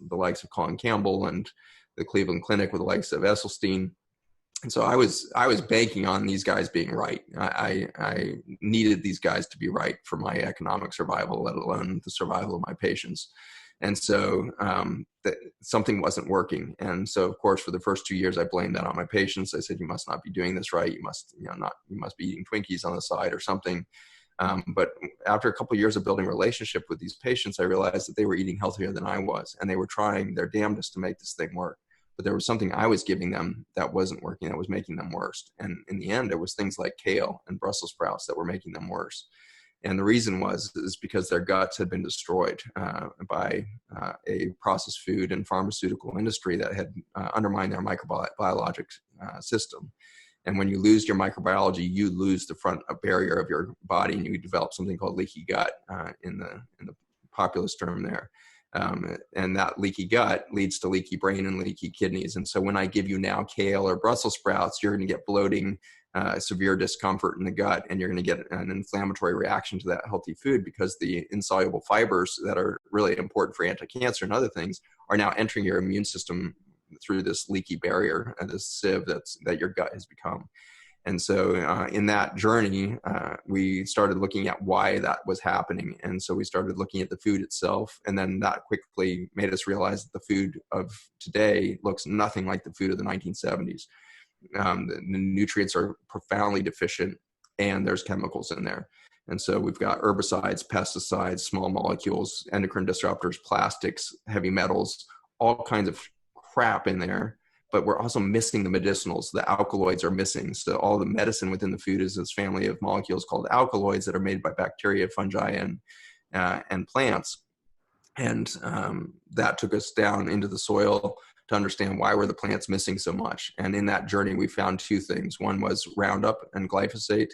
the likes of Colin Campbell, and the Cleveland Clinic with the likes of Esselstyn. And so I was banking on these guys being right. I needed these guys to be right for my economic survival, let alone the survival of my patients. And so something wasn't working. And so, of course, for the first 2 years, I blamed that on my patients. I said, you must not be doing this right. You must, you must be eating Twinkies on the side or something. But after a couple of years of building a relationship with these patients, I realized that they were eating healthier than I was, and they were trying their damnedest to make this thing work. But there was something I was giving them that wasn't working, that was making them worse. And in the end, it was things like kale and Brussels sprouts that were making them worse. And the reason is because their guts had been destroyed by a processed food and pharmaceutical industry that had undermined their microbiologic system. And when you lose your microbiology, you lose the front barrier of your body, and you develop something called leaky gut in the populist term there. And that leaky gut leads to leaky brain and leaky kidneys. And so when I give you now kale or Brussels sprouts, you're going to get bloating, severe discomfort in the gut, and you're going to get an inflammatory reaction to that healthy food, because the insoluble fibers that are really important for anti-cancer and other things are now entering your immune system through this leaky barrier, this sieve that your gut has become. And so in that journey, we started looking at why that was happening. And so we started looking at the food itself, and then that quickly made us realize that the food of today looks nothing like the food of the 1970s. The nutrients are profoundly deficient, and there's chemicals in there. And so we've got herbicides, pesticides, small molecules, endocrine disruptors, plastics, heavy metals, all kinds of crap in there. But we're also missing the medicinals. The alkaloids are missing. So all the medicine within the food is this family of molecules called alkaloids that are made by bacteria, fungi, and plants. And that took us down into the soil to understand why were the plants missing so much. And in that journey, we found two things. One was Roundup and glyphosate,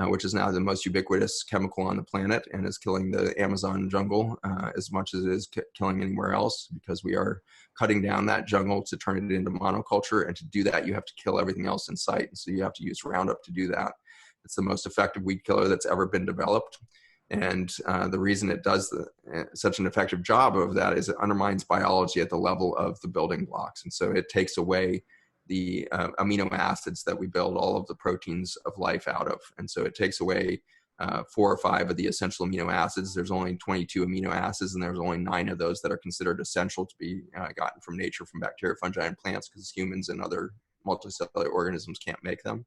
which is now the most ubiquitous chemical on the planet and is killing the Amazon jungle as much as it is killing anywhere else, because we are cutting down that jungle to turn it into monoculture. And to do that, you have to kill everything else in sight. And so you have to use Roundup to do that. It's the most effective weed killer that's ever been developed. And the reason it does such an effective job of that is it undermines biology at the level of the building blocks. And so it takes away the amino acids that we build all of the proteins of life out of. And so it takes away 4 or 5 of the essential amino acids. There's only 22 amino acids, and there's only 9 of those that are considered essential to be gotten from nature, from bacteria, fungi, and plants, because humans and other multicellular organisms can't make them.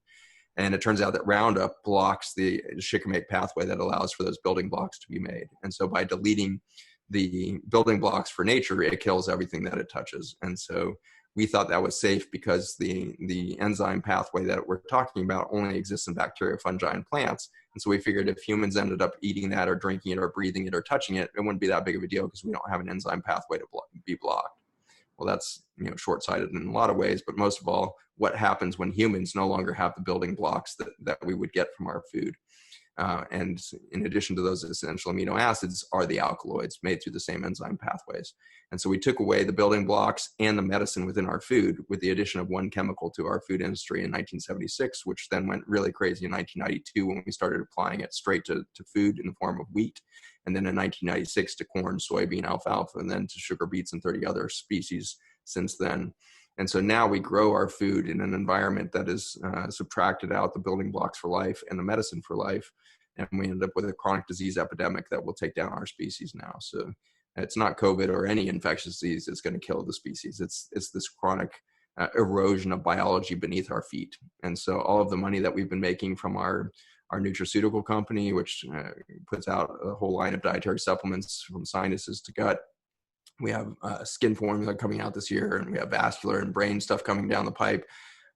And it turns out that Roundup blocks the shikimate pathway that allows for those building blocks to be made. And so by deleting the building blocks for nature, it kills everything that it touches. And so we thought that was safe, because the enzyme pathway that we're talking about only exists in bacteria, fungi, and plants. And so we figured if humans ended up eating that or drinking it or breathing it or touching it, it wouldn't be that big of a deal, because we don't have an enzyme pathway to be blocked. Well, that's, short-sighted in a lot of ways, but most of all, what happens when humans no longer have the building blocks that we would get from our food. And in addition to those essential amino acids are the alkaloids made through the same enzyme pathways. And so we took away the building blocks and the medicine within our food with the addition of one chemical to our food industry in 1976, which then went really crazy in 1992 when we started applying it straight to food in the form of wheat. And then in 1996 to corn, soybean, alfalfa, and then to sugar beets and 30 other species since then. And so now we grow our food in an environment that is subtracted out the building blocks for life and the medicine for life. And we end up with a chronic disease epidemic that will take down our species now. So it's not COVID or any infectious disease that's going to kill the species. It's this chronic erosion of biology beneath our feet. And so all of the money that we've been making from our nutraceutical company, which puts out a whole line of dietary supplements from sinuses to gut. We have skin formula coming out this year, and we have vascular and brain stuff coming down the pipe.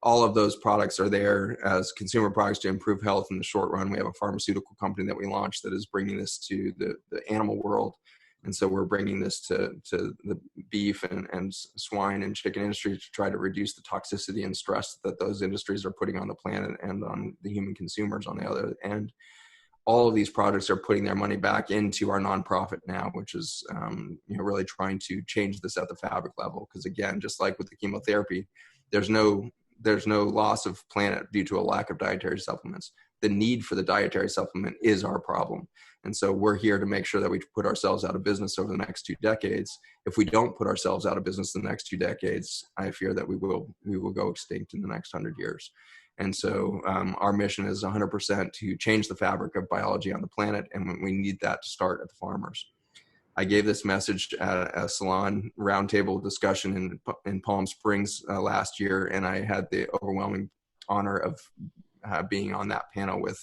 All of those products are there as consumer products to improve health in the short run. We have a pharmaceutical company that we launched that is bringing this to the animal world. And so we're bringing this to the beef and swine and chicken industry to try to reduce the toxicity and stress that those industries are putting on the planet and on the human consumers on the other end. All of these projects are putting their money back into our nonprofit now, which is really trying to change this at the fabric level. Because again, just like with the chemotherapy, there's no loss of planet due to a lack of dietary supplements. The need for the dietary supplement is our problem. And so we're here to make sure that we put ourselves out of business over the next 2 decades. If we don't put ourselves out of business in the next 2 decades, I fear that we will go extinct in the next 100 years. And so our mission is 100% to change the fabric of biology on the planet, and we need that to start at the farmers. I gave this message at a salon roundtable discussion in Palm Springs last year, and I had the overwhelming honor of being on that panel with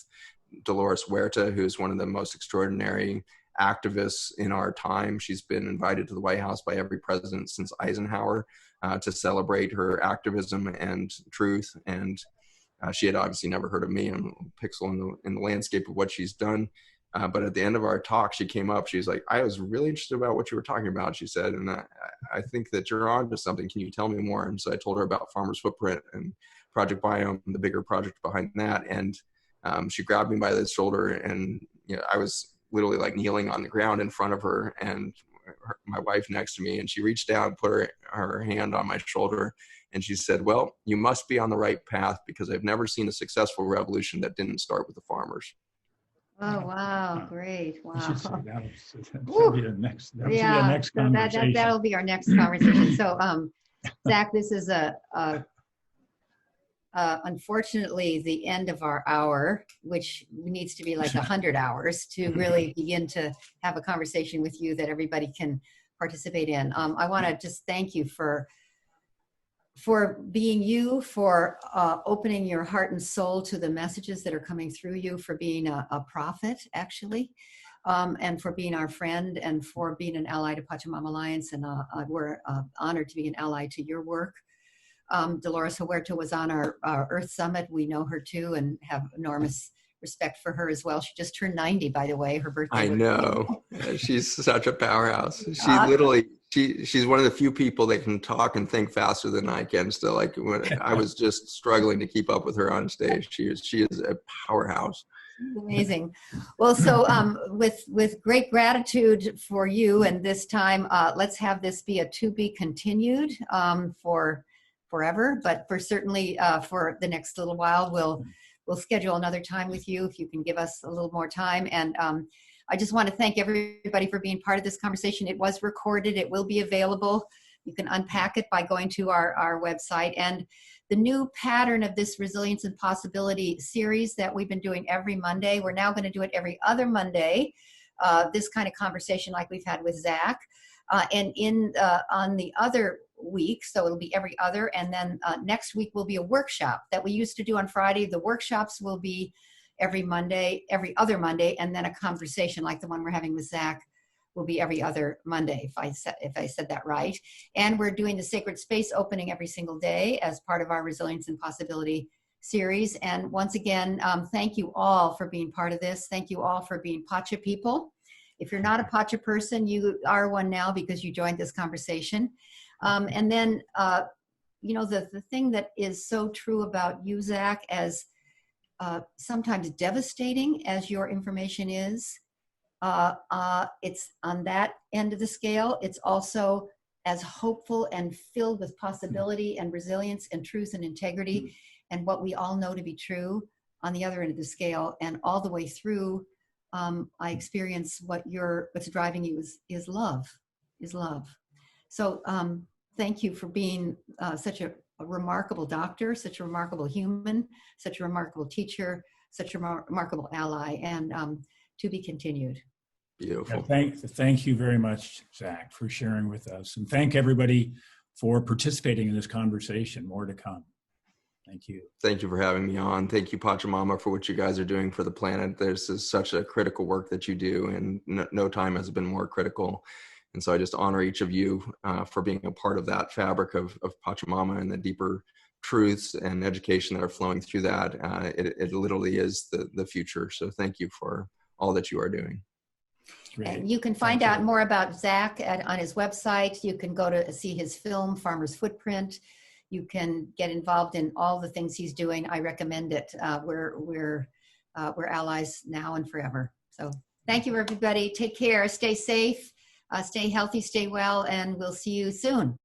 Dolores Huerta, who's one of the most extraordinary activists in our time. She's been invited to the White House by every president since Eisenhower to celebrate her activism and truth. And she had obviously never heard of me. I'm a pixel in the landscape of what she's done. But at the end of our talk, she came up. She was like, I was really interested about what you were talking about, she said. And I think that you're on to something. Can you tell me more? And so I told her about Farmer's Footprint and Project Biome, the bigger project behind that. And she grabbed me by the shoulder, and I was literally like kneeling on the ground in front of her and my wife next to me. And she reached down, put her hand on my shoulder, and she said, well, you must be on the right path, because I've never seen a successful revolution that didn't start with the farmers.
Oh, wow. Great.
I should say
Wow.
that'll be the next conversation.
That'll be our next conversation. So, Zach, this is unfortunately the end of our hour, which needs to be like 100 hours to really begin to have a conversation with you that everybody can participate in. I want to just thank you for being you, for opening your heart and soul to the messages that are coming through you, for being a prophet, actually, and for being our friend, and for being an ally to Pachamama Alliance. And we're honored to be an ally to your work. Dolores Huerta was on our Earth Summit. We know her too and have enormous respect for her as well. She just turned 90, by the way. Her birthday.
I know. She's such a powerhouse. She's one of the few people that can talk and think faster than I can. So like when I was just struggling to keep up with her on stage, she is a powerhouse.
Amazing. Well, so with great gratitude for you, and this time, let's have this be a to be continued for forever, but for certainly for the next little while, we'll schedule another time with you if you can give us a little more time. And I just want to thank everybody for being part of this conversation. It was recorded. It will be available. You can unpack it by going to our website. And the new pattern of this Resilience and Possibility series that we've been doing every Monday, we're now going to do it every other Monday, this kind of conversation like we've had with Zach. And on the other week, so it'll be every other, and then next week will be a workshop that we used to do on Friday. The workshops will be every other Monday, and then a conversation like the one we're having with Zach will be every other Monday, if I said that right. And we're doing the Sacred Space opening every single day as part of our Resilience and Possibility series. And once again, thank you all for being part of this. Thank you all for being Pacha people. If you're not a Pacha person, you are one now because you joined this conversation. And then, the thing that is so true about you, Zach, as sometimes devastating as your information is, it's on that end of the scale. It's also as hopeful and filled with possibility and resilience and truth and integrity and what we all know to be true on the other end of the scale. And all the way through, I experience what's driving you is love. So thank you for being such a remarkable doctor, such a remarkable human, such a remarkable teacher, such a remarkable ally, and to be continued.
Beautiful.
Yeah, thank you very much, Zach, for sharing with us. And thank everybody for participating in this conversation. More to come. Thank you.
Thank you for having me on. Thank you, Pachamama, for what you guys are doing for the planet. This is such a critical work that you do, and no time has been more critical. And so I just honor each of you for being a part of that fabric of Pachamama and the deeper truths and education that are flowing through that. It literally is the future. So thank you for all that you are doing.
Great.
And you can find out more about Zach on his website. You can go to see his film, Farmer's Footprint. You can get involved in all the things he's doing. I recommend it. We're allies now and forever. So thank you, everybody. Take care. Stay safe. Stay healthy. Stay well. And we'll see you soon.